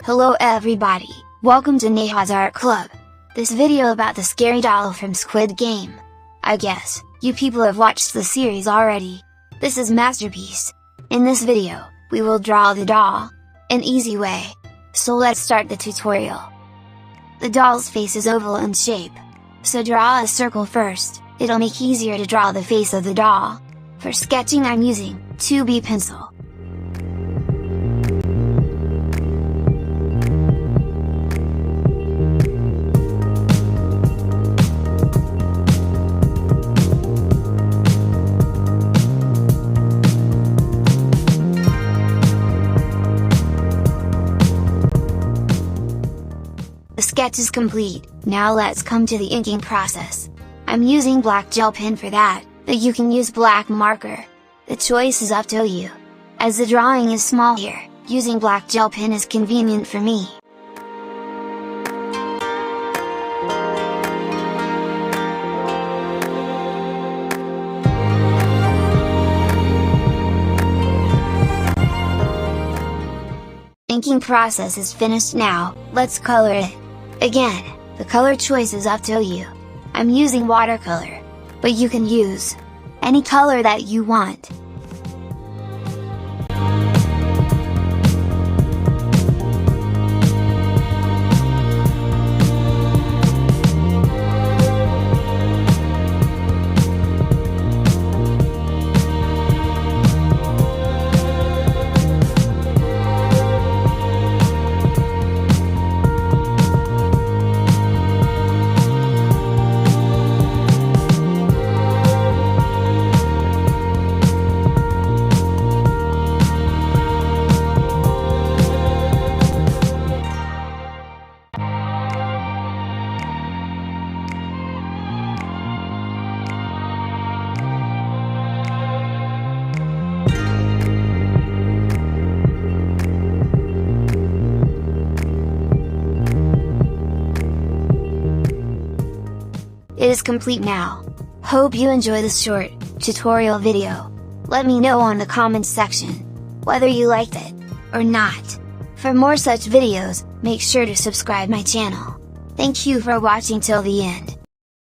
Hello everybody, welcome to Neha's Art Club. This video about the scary doll from Squid Game. I guess, you people have watched the series already. This is masterpiece. In this video, we will draw the doll. An easy way. So let's start the tutorial. The doll's face is oval in shape. So draw a circle first, it'll make easier to draw the face of the doll. For sketching I'm using 2B pencil. The sketch is complete, now let's come to the inking process. I'm using black gel pen for that, but you can use black marker. The choice is up to you. As the drawing is small here, using black gel pen is convenient for me. Inking process is finished now, let's color it. Again, the color choice is up to you. I'm using watercolor, but you can use any color that you want. It is complete now. Hope you enjoy this short tutorial video. Let me know on the comments section whether you liked it or not. For more such videos, make sure to subscribe my channel. Thank you for watching till the end.